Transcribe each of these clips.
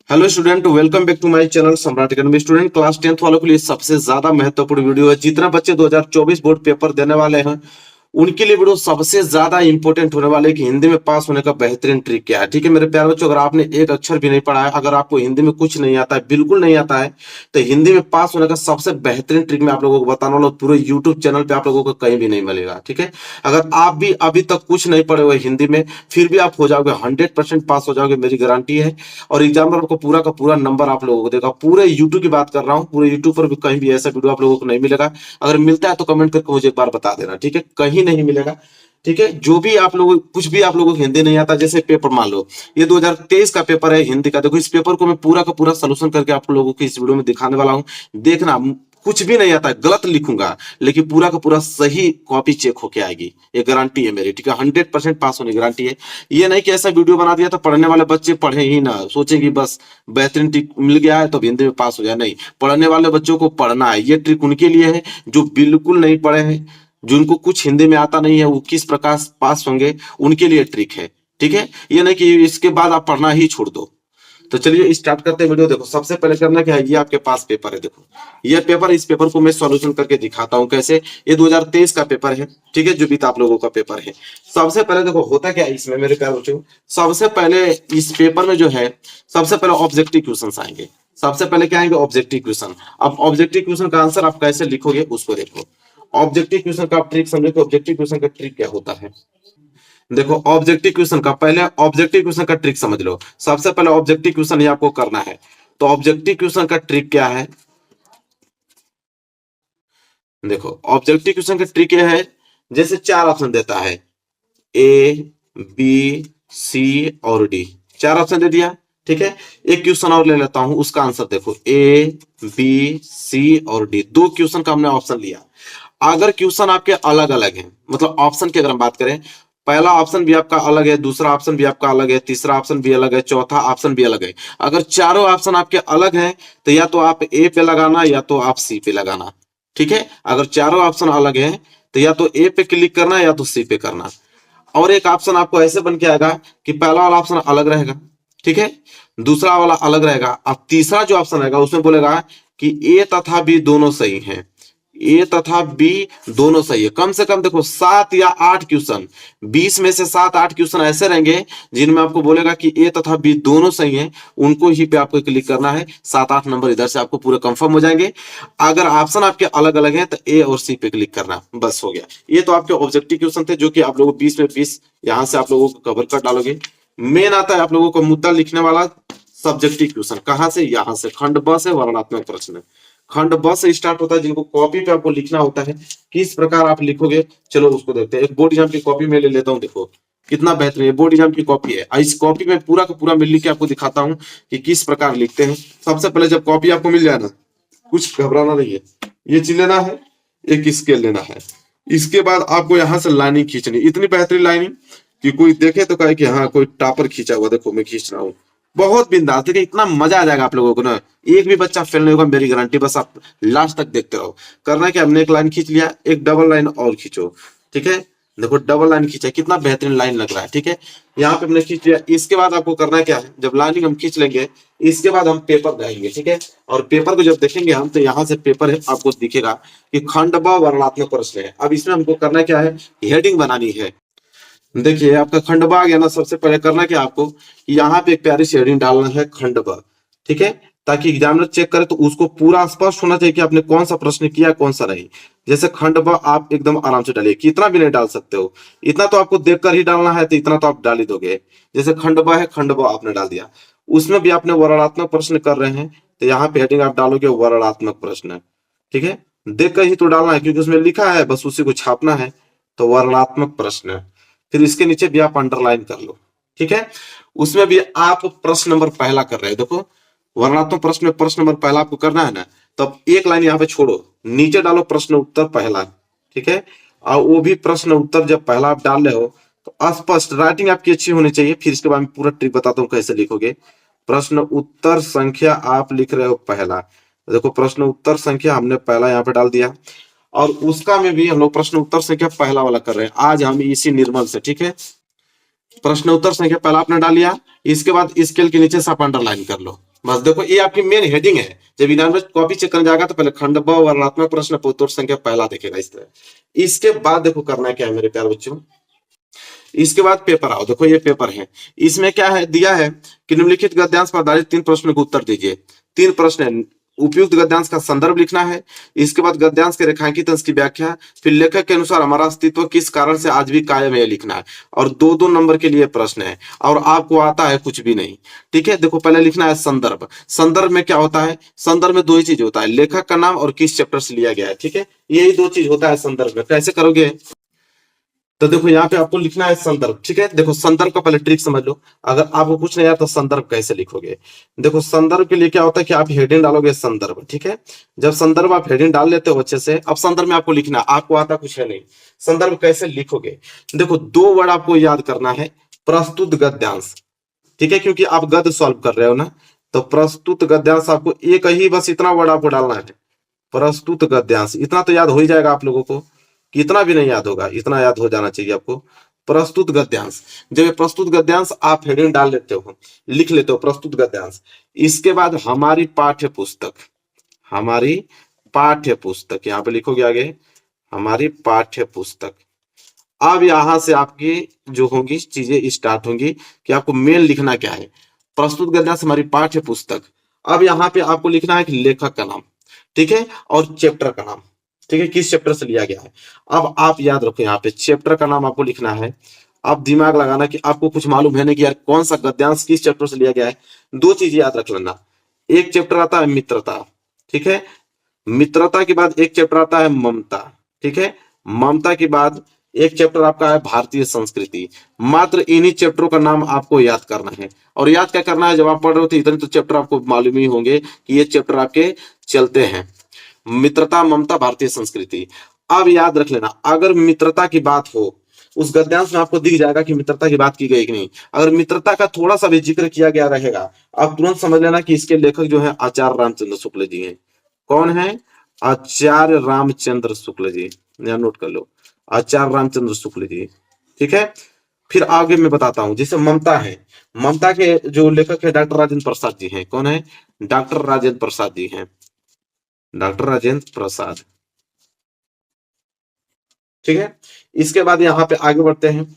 Hello student, welcome back to my channel Samrat academy. Student, class 10th वालों के लिए सबसे ज्यादा महत्वपूर्ण वीडियो है। जितने बच्चे 2024 बोर्ड पेपर देने वाले हैं उनके लिए वीडियो सबसे ज्यादा इंपॉर्टेंट होने वाले कि हिंदी में पास होने का बेहतरीन ट्रिक क्या है। ठीक है मेरे प्यारे बच्चों, अगर आपने एक अक्षर भी नहीं पढ़ा है, अगर आपको हिंदी में कुछ नहीं आता है, बिल्कुल नहीं आता है, तो हिंदी में पास होने का सबसे बेहतरीन ट्रिक मैं आप लोगों को बताने वाला हूँ। पूरे यूट्यूब चैनल पे आप लोगों को कहीं भी नहीं मिलेगा। ठीक है, अगर आप भी अभी तक कुछ नहीं पढ़े हुए हिंदी में, फिर भी आप हो जाओगे 100% पास हो जाओगे, मेरी गारंटी है। और एग्जामिनर को पूरा का पूरा नंबर आप लोगों को देगा। पूरे यूट्यूब की बात कर रहा हूँ, पूरे यूट्यूब पर भी कहीं भी ऐसा वीडियो आप लोगों को नहीं मिलेगा। अगर मिलता है तो कमेंट करके मुझे एक बार बता देना। ठीक है, कहीं नहीं मिलेगा। ठीक है, जो भी आप लोग कुछ भी आप लोगों को हिंदी नहीं आता, जैसे पेपर मान लो ये 2023 का पेपर है हिंदी का, देखो इस पेपर को मैं पूरा का पूरा सोल्यूशन करके आप लोगों को इस वीडियो में दिखाने वाला हूं। देखना, कुछ भी नहीं आता है, गलत लिखूंगा लेकिन पूरा का पूरा सही कॉपी चेक होके आएगी, ये गारंटी है मेरी। ठीक है, 100% पास होने की गारंटी है। ये नहीं कि ऐसा वीडियो बना दिया तो पढ़ने वाले बच्चे पढ़े ही ना, सोचे कि बस बेहतरीन ट्रिक मिल गया है तो हिंदी में पास हो जाए। नहीं, पढ़ने वाले बच्चों को पढ़ना है। ये ट्रिक उनके लिए है जो बिल्कुल नहीं पढ़े हैं, जिनको कुछ हिंदी में आता नहीं है, वो किस प्रकार पास होंगे, उनके लिए ट्रिक है। ठीक है, ये नहीं कि इसके बाद आप पढ़ना ही छोड़ दो। तो चलिए स्टार्ट करते हैं वीडियो। देखो सबसे पहले करना क्या है, ये आपके पास पेपर है। देखो ये पेपर, इस पेपर को मैं सॉल्यूशन करके दिखाता हूं कैसे। ये 2023 का पेपर है। ठीक है, जो भी आप लोगों का पेपर है। सबसे पहले देखो होता क्या है इसमें मेरे प्यारे बच्चों, सबसे पहले इस पेपर में जो है सबसे पहले ऑब्जेक्टिव क्वेश्चन आएंगे। सबसे पहले क्या आएंगे, ऑब्जेक्टिव क्वेश्चन। अब ऑब्जेक्टिव क्वेश्चन का आंसर आप कैसे लिखोगे उसको देखो। ऑब्जेक्टिव क्वेश्चन का आप ट्रिक समझो कि ऑब्जेक्टिव क्वेश्चन का ट्रिक क्या होता है। देखो ऑब्जेक्टिव क्वेश्चन का, पहले ऑब्जेक्टिव क्वेश्चन का ट्रिक समझ लो। सबसे पहले ऑब्जेक्टिव क्वेश्चन ही आपको करना है। तो ऑब्जेक्टिव क्वेश्चन का ट्रिक क्या है, देखो ऑब्जेक्टिव क्वेश्चन का ट्रिक यह है, जैसे चार ऑप्शन देता है, ए बी सी और डी, चार ऑप्शन दे दिया। ठीक है, एक क्वेश्चन और ले लेता हूं, उसका आंसर देखो, ए बी सी और डी, दो क्वेश्चन का हमने ऑप्शन लिया। अगर क्वेश्चन आपके अलग अलग हैं, मतलब ऑप्शन की अगर हम बात करें, पहला ऑप्शन भी आपका अलग है, दूसरा ऑप्शन भी आपका अलग है, तीसरा ऑप्शन भी अलग है, चौथा ऑप्शन भी अलग है। अगर चारों ऑप्शन आपके अलग हैं तो या तो आप ए पे लगाना या तो आप सी पे लगाना। ठीक है, अगर चारों ऑप्शन अलग हैं तो या तो ए पे क्लिक करना या तो सी पे करना। और एक ऑप्शन आपको ऐसे बन के आएगा कि पहला वाला ऑप्शन अलग रहेगा, ठीक है, दूसरा वाला अलग रहेगा, अब तीसरा जो ऑप्शन रहेगा उसमें बोलेगा कि ए तथा बी दोनों सही हैं, ए तथा बी दोनों सही है। कम से कम देखो 7 या 8 क्वेश्चन, 20 में से 7-8 क्वेश्चन ऐसे रहेंगे जिनमें आपको बोलेगा कि ए तथा बी दोनों सही हैं, उनको ही पे आपको क्लिक करना है। 7-8 नंबर इधर से आपको पूरे कंफर्म हो जाएंगे। अगर ऑप्शन आपके अलग अलग हैं तो ए और सी पे क्लिक करना, बस हो गया। ये तो आपके ऑब्जेक्टिव क्वेश्चन थे जो कि आप लोगों 20 में 20 यहां से आप लोगों को कवर कर डालोगे। मेन आता है आप लोगों को मुद्दा लिखने वाला सब्जेक्टिव क्वेश्चन, कहां से, यहां से, खंड ब से वर्णनात्मक प्रश्न। खंड ब से स्टार्ट होता है, जिनको कॉपी पे आपको लिखना होता है, किस प्रकार आप लिखोगे चलो उसको देखते हैं। एक बोर्ड एग्जाम की कॉपी में ले लेता हूं, देखो कितना बेहतरीन बोर्ड एग्जाम की कॉपी है। इस कॉपी में पूरा का पूरा मैं लिख के आपको दिखाता हूं कि किस प्रकार लिखते हैं। सबसे पहले जब कॉपी आपको मिल जाए ना, कुछ घबराना नहीं है, ये चीज लेना है, एक स्केल लेना है। इसके बाद आपको यहाँ से लाइनिंग खींचनी, इतनी बेहतरीन लाइनिंग कि कोई देखे तो कहे कि हाँ कोई टॉपर खींचा हुआ, देखो मैं खींच रहा हूँ, बहुत बिंदास। देखिए इतना मजा आ जाएगा आप लोगों को ना, एक भी बच्चा फेल नहीं होगा, मेरी गारंटी। बस आप लास्ट तक देखते रहो। करना क्या, हमने एक लाइन खींच लिया, एक डबल लाइन और खींचो। ठीक है, देखो डबल लाइन खींचा, कितना बेहतरीन लाइन लग रहा है। ठीक है, यहाँ पे हमने खींच लिया। इसके बाद आपको करना क्या है, जब लाइनिंग हम खींच लेंगे इसके बाद हम पेपर देंगे। ठीक है, और पेपर को जब देखेंगे हम तो यहाँ से पेपर है आपको दिखेगा कि खंड ब वर्णनात्मक प्रश्न है। अब इसमें हमको करना क्या है, हेडिंग बनानी है। देखिए आपका खंडवा आ गया ना, सबसे पहले करना क्या आपको, यहाँ पे एक प्यारी सी हेडिंग डालना है खंडवा। ठीक है, ताकि एग्जामिनर चेक करे तो उसको पूरा स्पष्ट होना चाहिए कि आपने कौन सा प्रश्न किया कौन सा नहीं। जैसे खंडवा आप एकदम आराम से डालिए, कितना भी नहीं डाल सकते हो, इतना तो आपको देखकर ही डालना है, तो इतना तो आप डाल ही दोगे। जैसे खंडवा है, खंडवा आपने डाल दिया, उसमें भी आपने वर्णनात्मक प्रश्न कर रहे हैं तो यहाँ पे हेडिंग आप डालोगे वर्णनात्मक प्रश्न। ठीक है, देख कर ही तो डालना है क्योंकि उसमें लिखा है, बस उसी को छापना है। तो वर्णनात्मक प्रश्न, फिर इसके नीचे भी आप अंडरलाइन कर लो। ठीक है, उसमें भी आप प्रश्न नंबर पहला कर रहे हैं। देखो वर्णनात्मक प्रश्न में प्रश्न नंबर पहला आपको करना है ना, तब एक लाइन यहाँ पे छोड़ो, नीचे डालो प्रश्न उत्तर पहला। ठीक है, और वो भी प्रश्न उत्तर जब पहला आप डाल रहे हो तो स्पष्ट राइटिंग आपकी अच्छी होनी चाहिए। फिर इसके बाद में पूरा ट्रिक बताता हूँ कैसे लिखोगे। प्रश्न उत्तर संख्या आप लिख रहे हो पहला, देखो प्रश्न उत्तर संख्या हमने पहला यहाँ पे डाल दिया, और उसका में भी हम लोग प्रश्न उत्तर संख्या पहला वाला कर रहे हैं आज हम इसी निर्मल से। ठीक है, प्रश्न उत्तर संख्या पहला आपने डाल लिया, इसके बाद स्केल के नीचे से आप अंडरलाइन कर लो। बस देखो ये आपकी मेन हेडिंग है। जब एग्जाम में कॉपी चेक करने जाएगा तो पहले खंड ब वर्णनात्मक प्रश्न उत्तर संख्या पहला देखेगा इस तरह। इसके बाद देखो करना क्या है मेरे प्यारे बच्चों, इसके बाद पेपर आओ। देखो ये पेपर है, इसमें क्या है दिया है कि निम्नलिखित गद्यांश पर आधारित 3 प्रश्नों के उत्तर दीजिए। 3 प्रश्न है, उपयुक्त गद्यांश का संदर्भ लिखना है, इसके बाद गद्यांश के रेखांकित अंश की व्याख्या, फिर लेखक के अनुसार हमारा अस्तित्व किस कारण से आज भी कायम है लिखना है। और 2-2 नंबर के लिए प्रश्न है और आपको आता है कुछ भी नहीं। ठीक है, देखो पहले लिखना है संदर्भ। संदर्भ में क्या होता है, संदर्भ में 2 ही चीज होता है, लेखक का नाम और किस चैप्टर से लिया गया है। ठीक है, यही 2 चीज होता है संदर्भ में। कैसे करोगे, तो देखो यहाँ पे आपको लिखना है संदर्भ। ठीक है, देखो संदर्भ का पहले ट्रिक समझ लो। अगर आपको कुछ नहीं आता तो संदर्भ कैसे लिखोगे। देखो संदर्भ के लिए क्या होता है कि आप हेडिंग डालोगे संदर्भ। ठीक है, जब संदर्भ आप हेडिंग डाल लेते हो अच्छे से, अब संदर्भ में आपको लिखना, आपको आता कुछ है नहीं, संदर्भ कैसे लिखोगे। देखो 2 वर्ड आपको याद करना है, प्रस्तुत गद्यांश। ठीक है, क्योंकि आप गद्य सॉल्व कर रहे हो ना, तो प्रस्तुत गद्यांश आपको एक ही बस इतना वर्ड आपको डालना है, प्रस्तुत गद्यांश। इतना तो याद हो ही जाएगा आप लोगों को, कि इतना भी नहीं याद होगा, इतना याद हो जाना चाहिए आपको। प्रस्तुत गद्यांश, जब ये प्रस्तुत गद्यांश आप हेडिंग डाल लेते हो, लिख लेते हो प्रस्तुत गद्यांश, इसके बाद हमारी पाठ्य पुस्तक, हमारी पाठ्य पुस्तक यहाँ पे लिखोगे आगे, हमारी पाठ्य पुस्तक। अब यहां से आपकी जो होंगी चीजें स्टार्ट होंगी कि आपको मेन लिखना क्या है, प्रस्तुत गद्यांश हमारी पाठ्य पुस्तक। अब यहाँ पे आपको लिखना है कि लेखक का नाम, ठीक है, और चैप्टर का नाम। ठीक है, किस चैप्टर से लिया गया है। अब आप याद रखो यहाँ पे चैप्टर का नाम आपको लिखना है। आप दिमाग लगाना कि आपको कुछ मालूम है नहीं कि यार कौन सा गद्यांश किस चैप्टर से लिया गया है। 2 चीज याद रख लेना, एक चैप्टर आता है मित्रता, ठीक है, मित्रता के बाद एक चैप्टर आता है ममता। ठीक है, ममता के बाद एक चैप्टर आपका है भारतीय संस्कृति। मात्र इन्हीं चैप्टरों का नाम आपको याद करना है। और याद क्या करना है, जब आप पढ़ रहे हो तो इतने तो चैप्टर आपको मालूम ही होंगे कि ये चैप्टर आपके चलते हैं, मित्रता, ममता, भारतीय संस्कृति। अब याद रख लेना, अगर मित्रता की बात हो उस गद्यांश में आपको दिख जाएगा कि मित्रता की बात की गई कि नहीं। अगर मित्रता का थोड़ा सा भी जिक्र किया गया रहेगा, आप तुरंत समझ लेना कि इसके लेखक जो है आचार्य रामचंद्र शुक्ल जी हैं। कौन है, आचार्य रामचंद्र शुक्ल जी, यहाँ नोट कर लो, आचार्य रामचंद्र शुक्ल जी। ठीक है, फिर आगे मैं बताता हूं, जैसे ममता है, ममता के जो लेखक है डॉक्टर राजेंद्र प्रसाद जी हैं। कौन है, डॉक्टर राजेंद्र प्रसाद जी हैं, डॉक्टर राजेंद्र प्रसाद। ठीक है, इसके बाद यहाँ पे आगे बढ़ते हैं।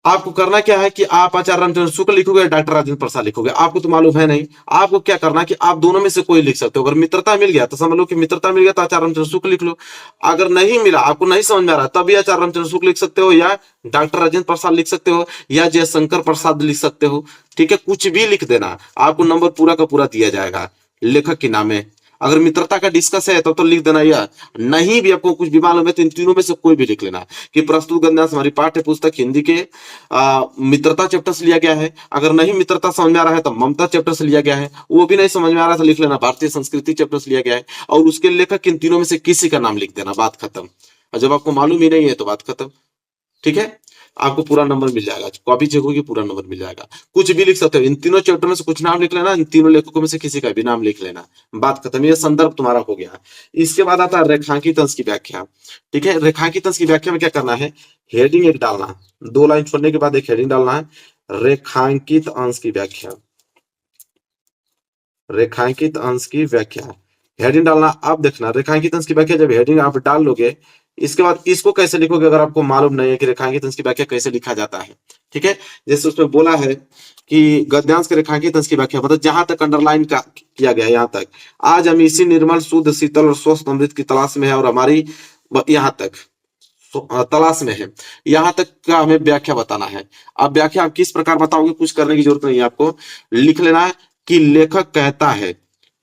आपको करना क्या है कि आप आचार्य रामचंद्र शुक्ल लिखोगे, डॉक्टर राजेंद्र प्रसाद लिखोगे, आपको तो मालूम है नहीं। आपको क्या करना कि आप दोनों में से कोई लिख सकते हो। अगर मित्रता मिल गया तो समझ लो कि मित्रता मिल गया तो आचार्य रामचंद्र शुक्ल लिख लो। अगर नहीं मिला, आपको नहीं समझ में आ रहा, तब भी आचार्य रामचंद्र शुक्ल लिख सकते हो, या डॉक्टर राजेंद्र प्रसाद लिख सकते हो, या जयशंकर प्रसाद लिख सकते हो। ठीक है, कुछ भी लिख देना, आपको नंबर पूरा का पूरा दिया जाएगा लेखक के नाम में। अगर मित्रता का डिस्कस है तो लिख देना, या नहीं भी आपको कुछ भी मालूम है तो इन तीनों में से कोई भी लिख लेना कि प्रस्तुत गद्यांश हमारी पाठ्य पुस्तक हिंदी के मित्रता चैप्टर से लिया गया है। अगर नहीं मित्रता समझ में आ रहा है तो ममता चैप्टर से लिया गया है। वो भी नहीं समझ में आ रहा तो लिख लेना भारतीय संस्कृति चैप्टर से लिया गया है। और उसके लेखक इन तीनों में से किसी का नाम लिख देना, बात खत्म। और जब आपको मालूम ही नहीं है तो बात खत्म। ठीक है, आपको पूरा नंबर मिल जाएगा, कॉपी चेक होगी पूरा नंबर मिल जाएगा। कुछ भी लिख सकते हो, इन तीनों चैप्टर में से कुछ नाम लिख लेना, इन तीनों लेखकों में से किसी का भी नाम लिख लेना, बात खत्म। ये संदर्भ तुम्हारा हो गया। इसके बाद आता है रेखांकित अंश की व्याख्या। ठीक है, रेखांकित अंश की व्याख्या में क्या करना है, हेडिंग एक डालना, 2 लाइन छोड़ने के बाद एक हेडिंग डालना है, रेखांकित अंश की व्याख्या, रेखांकित अंश की व्याख्या, हेडिंग डालना। आप देखना रेखांकित अंश की व्याख्या जब हेडिंग आप डाल लोगे, इसके बाद इसको कैसे लिखोगे अगर आपको मालूम नहीं है कि रेखांकित अंश की व्याख्या कैसे लिखा जाता है। ठीक है, जैसे उसमें बोला है कि गद्यांश के रेखांकित अंश की व्याख्या, मतलब जहां तक अंडरलाइन का किया गया यहां तक, आज हम इसी निर्मल शुद्ध शीतल और स्वस्थ अमृत की तलाश में है और हमारी यहाँ तक तलाश में है, यहाँ तक का हमें व्याख्या बताना है। अब व्याख्या आप किस प्रकार बताओगे, कुछ करने की जरूरत नहीं है, आपको लिख लेना है कि लेखक कहता है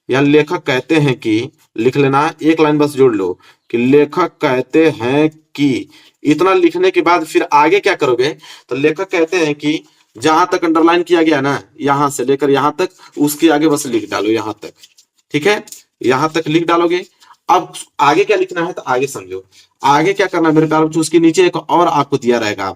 या लेखक कहते हैं कि, लिख लेना, एक लाइन बस जोड़ लो कि लेखक कहते हैं कि। इतना लिखने के बाद फिर आगे क्या करोगे, तो लेखक कहते हैं कि जहां तक अंडरलाइन किया गया ना, यहां से लेकर यहां तक, उसके आगे बस लिख डालो यहां तक। ठीक है, यहां तक लिख डालोगे। अब आगे क्या लिखना है तो आगे समझो। आगे क्या करना है मेरे प्यारे बच्चों, उसके नीचे एक और आपको दिया रहेगा,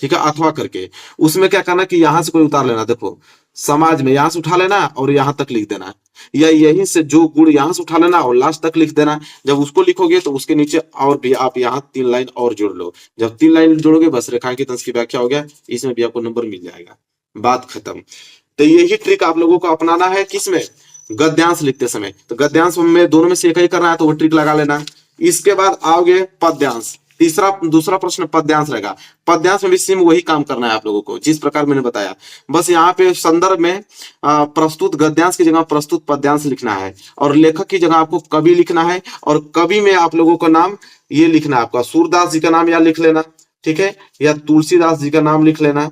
ठीक है, अथवा करके। उसमें क्या करना कि यहां से कोई उतार लेना, देखो समाज में यहां से उठा लेना और यहां तक लिख देना, या यहीं से जो गुण यहां से उठा लेना और लास्ट तक लिख देना। जब उसको लिखोगे तो उसके नीचे और भी आप यहाँ 3 लाइन और जोड़ लो। जब 3 लाइन जोड़ोगे बस रेखांकित अंश की व्याख्या हो गया, इसमें भी आपको नंबर मिल जाएगा, बात खत्म। तो यही ट्रिक आप लोगों को अपनाना है किसमें, गद्यांश लिखते समय। तो गद्यांश में दोनों में से एक ही करना है तो वो ट्रिक लगा लेना। इसके बाद आओगे पद्यांश, दूसरा प्रश्न पद्यांश रहेगा। पद्यांश में भी सेम वही काम करना है आप लोगों को जिस प्रकार मैंने बताया, बस यहाँ पे संदर्भ में प्रस्तुत गद्यांश की जगह प्रस्तुत पद्यांश लिखना है, और लेखक की जगह आपको कवि लिखना है, और कवि में आप लोगों का नाम ये लिखना है, आपका सूरदास जी का नाम या लिख लेना, ठीक है, या तुलसीदास जी का नाम लिख लेना,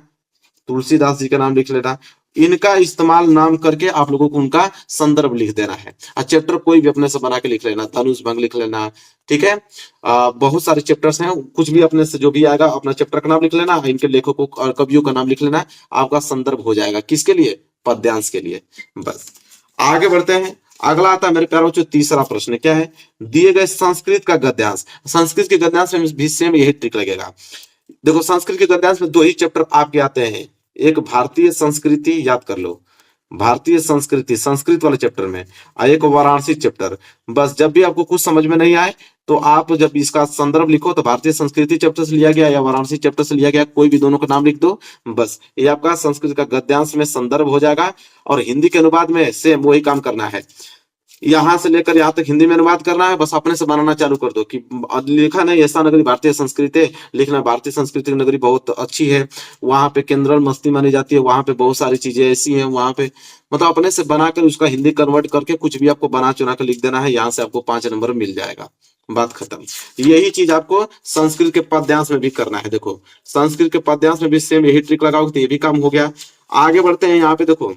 तुलसीदास जी का नाम लिख लेना। इनका इस्तेमाल नाम करके आप लोगों को उनका संदर्भ लिख देना है। चैप्टर कोई भी अपने से बना के लिख लेना, धनुष भंग लिख लेना, ठीक है। बहुत सारे चैप्टर्स हैं, कुछ भी अपने से जो भी आएगा अपना चैप्टर का नाम लिख लेना, इनके लेखकों और कवियों का नाम लिख लेना, आपका संदर्भ हो जाएगा किसके लिए, पद्यांश के लिए। बस आगे बढ़ते हैं। अगला आता है मेरे प्यारे बच्चों तीसरा प्रश्न, क्या है, दिए गए संस्कृत का गद्यांश। संस्कृत के गद्यांश में भी सेम यही ट्रिक लगेगा। देखो संस्कृत के गद्यांश में दो ही चैप्टर आपके आते हैं, एक भारतीय संस्कृति, याद कर लो, भारतीय संस्कृति संस्कृत वाले चैप्टर में, और एक वाराणसी चैप्टर। बस जब भी आपको कुछ समझ में नहीं आए तो आप जब इसका संदर्भ लिखो तो भारतीय संस्कृति चैप्टर से लिया गया या वाराणसी चैप्टर से लिया गया, कोई भी दोनों का नाम लिख दो, बस ये आपका संस्कृत का गद्यांश में संदर्भ हो जाएगा। और हिंदी के अनुवाद में सेम वही काम करना है, यहां से लेकर यहां तक हिंदी में अनुवाद करना है, बस अपने से बनाना चालू कर दो कि लिखा नहीं ऐसा नगरी भारतीय संस्कृति, लिखना भारतीय संस्कृति की नगरी बहुत अच्छी है, वहां पे केंद्र मस्ती मानी जाती है, वहां पे बहुत सारी चीजें ऐसी हैं, वहां पे मतलब अपने से बनाकर उसका हिंदी कन्वर्ट करके कुछ भी आपको बना चुना कर लिख देना है, यहाँ से आपको 5 नंबर मिल जाएगा, बात खत्म। यही चीज आपको संस्कृत के पद्यांश में भी करना है। देखो संस्कृत के पद्यांश में भी सेम यही ट्रिक लगाओगे तो ये भी काम हो गया। आगे बढ़ते हैं, यहाँ पे देखो,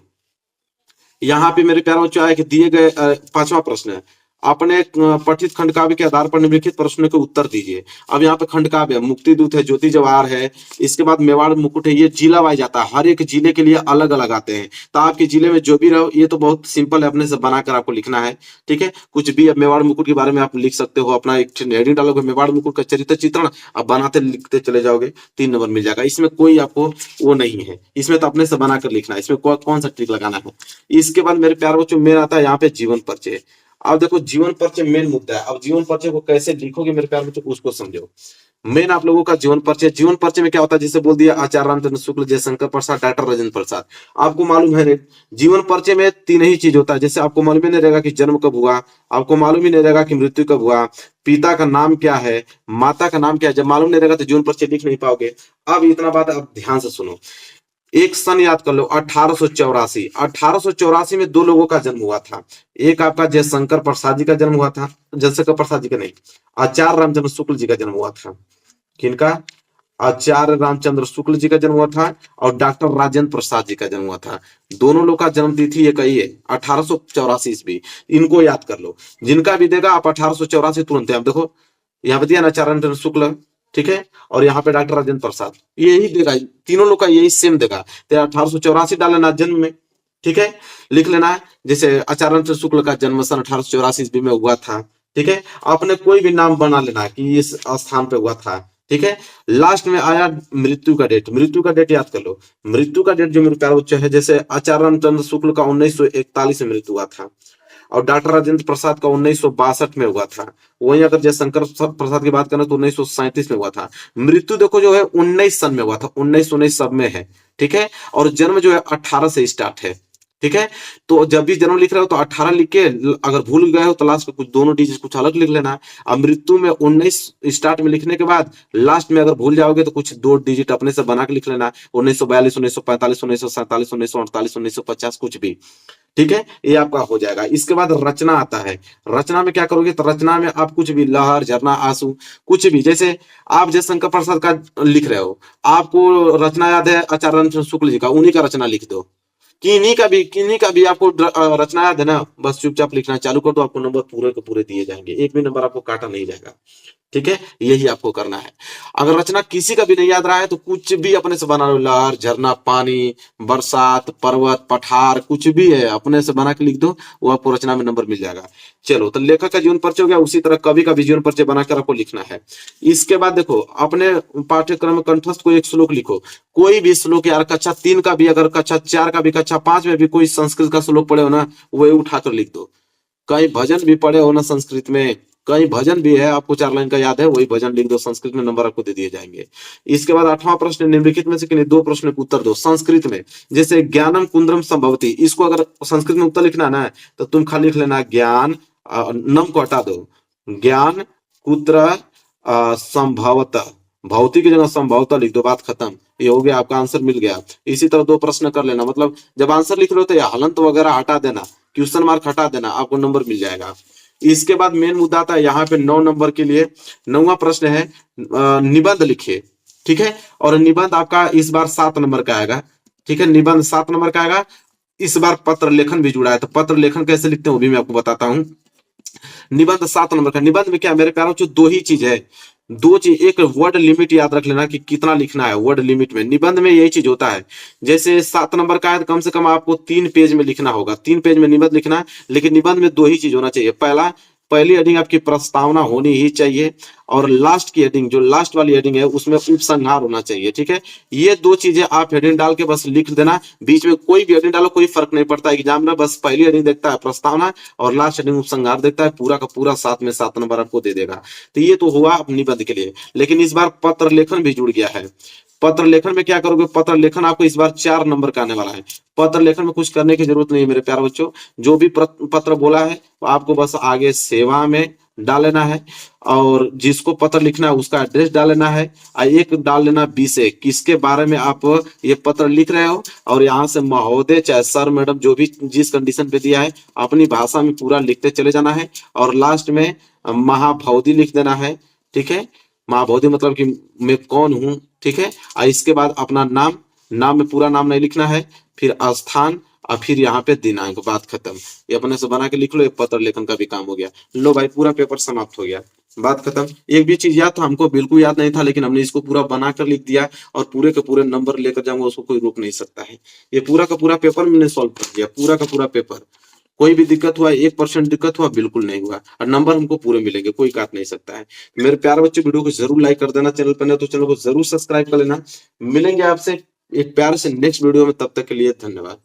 यहाँ पे मेरे प्यारे बच्चों आया कि दिए गए 5वां प्रश्न है, अपने पठित खंड काव्य के आधार पर निम्नलिखित प्रश्नों के उत्तर दीजिए। अब यहाँ पे खंड काव्य है, मुक्ति दूत है, ज्योति जवाहर है, इसके बाद मेवाड़ मुकुट है, ये जिला वाइज आता है, हर एक जिले के लिए अलग अलग आते हैं। तो आपके जिले में जो भी रहो, ये तो बहुत सिंपल है, अपने से बनाकर आपको लिखना है, ठीक है। कुछ भी अब मेवाड़ मुकुट के बारे में आप लिख सकते हो, अपना एक हेडिंग डालोगे मेवाड़ मुकुट का चरित्र चित्रण, अब बनाते लिखते चले जाओगे, 3 नंबर मिल जाएगा। इसमें कोई आपको वो नहीं है, इसमें तो अपने से बनाकर लिखना है, इसमें कौन सा ट्रिक लगाना है। इसके बाद मेरे प्यारे बच्चों मेन आता है यहाँ पे जीवन परिचय। अब देखो जीवन परिचय मेन मुद्दा है, अब जीवन परिचय को कैसे लिखोगे मेरे प्यारे बच्चों उसको समझो। मेन आप लोगों का जीवन परिचय, जीवन परिचय में क्या होता है, जैसे बोल दिया आचार्य रामचंद्र शुक्ल, जयशंकर प्रसाद, डॉक्टर राजेंद्र प्रसाद। आपको मालूम है जीवन परिचय में 3 ही चीज होता है, जैसे आपको मालूम ही नहीं रहेगा कि जन्म कब हुआ, आपको मालूम ही नहीं रहेगा कि मृत्यु कब हुआ, पिता का नाम क्या है, माता का नाम क्या है, जब मालूम नहीं रहेगा तो जीवन परिचय लिख नहीं पाओगे। अब इतना बात अब ध्यान से सुनो, एक सन याद कर लो 1884। 1884 में 2 लोगों का जन्म हुआ था, एक आपका जयशंकर प्रसाद जी का जन्म हुआ था, जयशंकर प्रसाद जी का नहीं, आचार्य रामचंद्र शुक्ल जी का जन्म हुआ था। किनका, आचार्य रामचंद्र शुक्ल जी का जन्म हुआ था, और डॉक्टर राजेंद्र प्रसाद जी का जन्म हुआ था। दोनों लोग का जन्म तिथि एक ही है, 1884 ईस्वी। इनको याद कर लो, जिनका भी देगा आप 1884 तुरंत। आप देखो यहाँ पे दिया ना आचार्य रामचंद्र शुक्ल, ठीक है, और यहाँ पे डॉक्टर राजेंद्र प्रसाद, यही देगा, तीनों लोग का यही सेम देगा। तो 1884 डालना जन्म में, ठीक है, लिख लेना है। जैसे आचार्य रामचंद्र शुक्ल का जन्म सन 1884 ईस्वी में हुआ था, ठीक है। आपने कोई भी नाम बना लेना कि इस स्थान पे हुआ था, ठीक है। लास्ट में आया मृत्यु का डेट, मृत्यु का डेट याद कर लो। मृत्यु का डेट जो मेरे प्यारे बच्चे है, जैसे आचार्य रामचंद्र शुक्ल का 1941 में मृत्यु हुआ था, और डॉक्टर राजेंद्र प्रसाद का 1962 में हुआ था। वहीं अगर जयशंकर प्रसाद की बात करें तो 1937 में हुआ था। मृत्यु देखो जो है 19 सन में हुआ था, 19 सब में है, ठीक है। और जन्म जो है 18 से स्टार्ट है, ठीक है। तो जब भी जन्म लिख रहे हो तो 18 लिख के, अगर भूल गए हो तो लास्ट में कुछ दोनों डिजिट कुछ अलग लिख लेना है। अब मृत्यु में 19 स्टार्ट में लिखने के बाद लास्ट में अगर भूल जाओगे तो कुछ 2 डिजिट अपने से बना के लिख लेना है, 1942, 1945, 1947, 1948, 1950, कुछ भी, ठीक है। ये आपका हो जाएगा। इसके बाद रचना आता है, रचना में क्या करोगे, तो रचना में आप कुछ भी, लहर, झरना, आंसू, कुछ भी, जैसे आप जयशंकर प्रसाद का लिख रहे हो, आपको रचना याद है आचार्य रामचंद्र शुक्ल जी का, उन्हीं का रचना लिख दो। किन्हीं का भी आपको रचना याद है ना, बस चुपचाप लिखना चालू कर दो, आपको नंबर पूरे के पूरे दिए जाएंगे, एक भी नंबर आपको काटा नहीं जाएगा, ठीक है। यही आपको करना है। अगर रचना किसी का भी नहीं याद रहा है तो कुछ भी अपने से बना लो, लहर, झरना, पानी, बरसात, पर्वत, पठार, कुछ भी है अपने से बना के लिख दो, वो आपको रचना में नंबर मिल जाएगा। चलो, तो लेखक का जीवन परिचय हो गया, उसी तरह कवि का भी जीवन परिचय बनाकर आपको लिखना है। इसके बाद देखो, अपने पाठ्यक्रम में कंठस्थ कोई एक श्लोक लिखो, कोई भी श्लोक, यार कक्षा 3 का भी, अगर कक्षा 4 का भी, कक्षा 5 में भी कोई संस्कृत का श्लोक पढ़े हो ना, वही उठाकर लिख दो। कहीं भजन भी पढ़े हो ना संस्कृत में, कई भजन भी है, आपको 4 लाइन का याद है, वही भजन लिख दो, संस्कृत में नंबर आपको दे दिए जाएंगे। इसके बाद 8वां प्रश्न, निम्नलिखित में से किन्हीं 2 प्रश्नों के उत्तर दो संस्कृत में। जैसे ज्ञानम कुंद्रम संभवती, इसको अगर संस्कृत में उत्तर लिखना है ना, तो तुम खाली लिख लेना ज्ञान, नम को हटा दो, ज्ञान कुत्र संभवतः, भौतिक की जगह संभवतः लिख दो, बात खत्म, ये हो गया, आपका आंसर मिल गया। इसी तरह 2 प्रश्न कर लेना, मतलब जब आंसर लिख रहे हो तो ये हलंत वगैरह हटा देना, क्वेश्चन मार्क हटा देना, आपको नंबर मिल जाएगा। इसके बाद मेन मुद्दा था यहाँ पे 9 नंबर के लिए। 9वां प्रश्न है निबंध लिखिए, ठीक है, और निबंध आपका इस बार 7 नंबर का आएगा, ठीक है, निबंध 7 नंबर का आएगा। इस बार पत्र लेखन भी जुड़ा है, तो पत्र लेखन कैसे लिखते हैं वो भी मैं आपको बताता हूँ। निबंध 7 नंबर का, निबंध में क्या मेरे प्यारों, जो 2 ही चीज है, 2 चीज, एक वर्ड लिमिट याद रख लेना कि कितना लिखना है वर्ड लिमिट में, निबंध में यही चीज होता है। जैसे 7 नंबर का है तो कम से कम आपको 3 पेज में लिखना होगा, 3 पेज में निबंध लिखना है, लेकिन निबंध में 2 ही चीज होना चाहिए। पहली हेडिंग आपकी प्रस्तावना होनी ही चाहिए, और लास्ट की हेडिंग, जो लास्ट वाली हेडिंग है उसमें उपसंहार होना चाहिए, ठीक है। ये 2 चीजें आप हेडिंग डाल के बस लिख देना, बीच में कोई भी हेडिंग डालो, कोई फर्क नहीं पड़ता एग्जाम में, बस पहली हेडिंग देखता है प्रस्तावना और लास्ट हेडिंग उपसंहार देखता है, पूरा का पूरा 7 में 7 नंबर आपको दे देगा। तो ये तो हुआ निबंध के लिए, लेकिन इस बार पत्र लेखन भी जुड़ गया है। पत्र लेखन में क्या करोगे, पत्र लेखन आपको इस बार 4 नंबर का आने वाला है। पत्र लेखन में कुछ करने की जरूरत नहीं है मेरे प्यारे बच्चों, जो भी पत्र बोला है आपको बस आगे सेवा में डाल लेना है, और जिसको पत्र लिखना है उसका एड्रेस डाल लेना है, और एक डाल लेना विषय, किसके बारे में आप ये पत्र लिख रहे हो, और यहाँ से महोदय चाहे सर मैडम जो भी जिस कंडीशन पे दिया है अपनी भाषा में पूरा लिखते चले जाना है, और लास्ट में महाभौदी लिख देना है, ठीक है। महाभौदी मतलब कि मैं कौन हूं, ठीक है। और इसके बाद अपना नाम, नाम में पूरा नाम नहीं लिखना है, फिर स्थान, और फिर यहाँ पे दिनांक, बात खत्म। ये अपने से बना के लिख लो, ये पत्र लेखन का भी काम हो गया। लो भाई, पूरा पेपर समाप्त हो गया, बात खत्म। एक भी चीज याद था, हमको बिल्कुल याद नहीं था, लेकिन हमने इसको पूरा बना कर लिख दिया, और पूरे के पूरे नंबर लेकर जाऊंगा, उसको कोई रोक नहीं सकता है। ये पूरा का पूरा पेपर मैंने सॉल्व कर दिया, पूरा का पूरा पेपर। कोई भी दिक्कत हुआ, 1% दिक्कत हुआ, बिल्कुल नहीं हुआ, और नंबर हमको पूरे मिलेंगे, कोई काट नहीं सकता है। मेरे प्यारे बच्चे, वीडियो को जरूर लाइक कर देना, चैनल पर नए तो चैनल को जरूर सब्सक्राइब कर लेना। मिलेंगे आपसे एक प्यारे से नेक्स्ट वीडियो में, तब तक के लिए धन्यवाद।